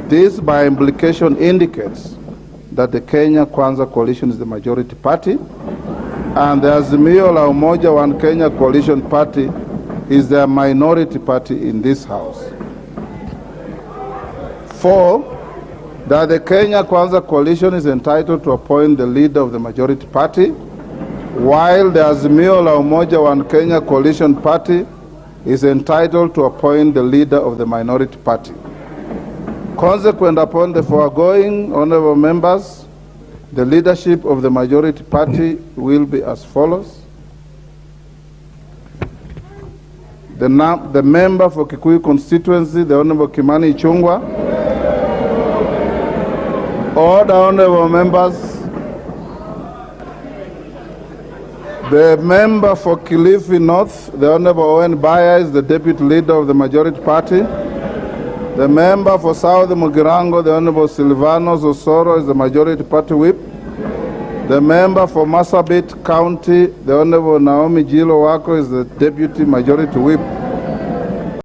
This by implication indicates that the Kenya Kwanza coalition is the majority party and the Azimio la Umoja One Kenya coalition party is the minority party in this house. 4, that the Kenya Kwanza coalition is entitled to appoint the leader of the majority party, while the Azimio la Umoja One Kenya coalition party is entitled to appoint the leader of the minority party. Consequent upon the foregoing, honorable members, the leadership of the majority party will be as follows. The member for Kikuyu constituency, the Honorable Kimani Ichung'wa. All the honorable members. The member for Kilifi North, the Honorable Owen Baya, is the deputy leader of the majority party. The member for South Mugirango, the Honorable Silvanos Osoro, is the majority party whip. The member for Marsabit County, the Honorable Naomi Jilo Wako, is the deputy majority whip.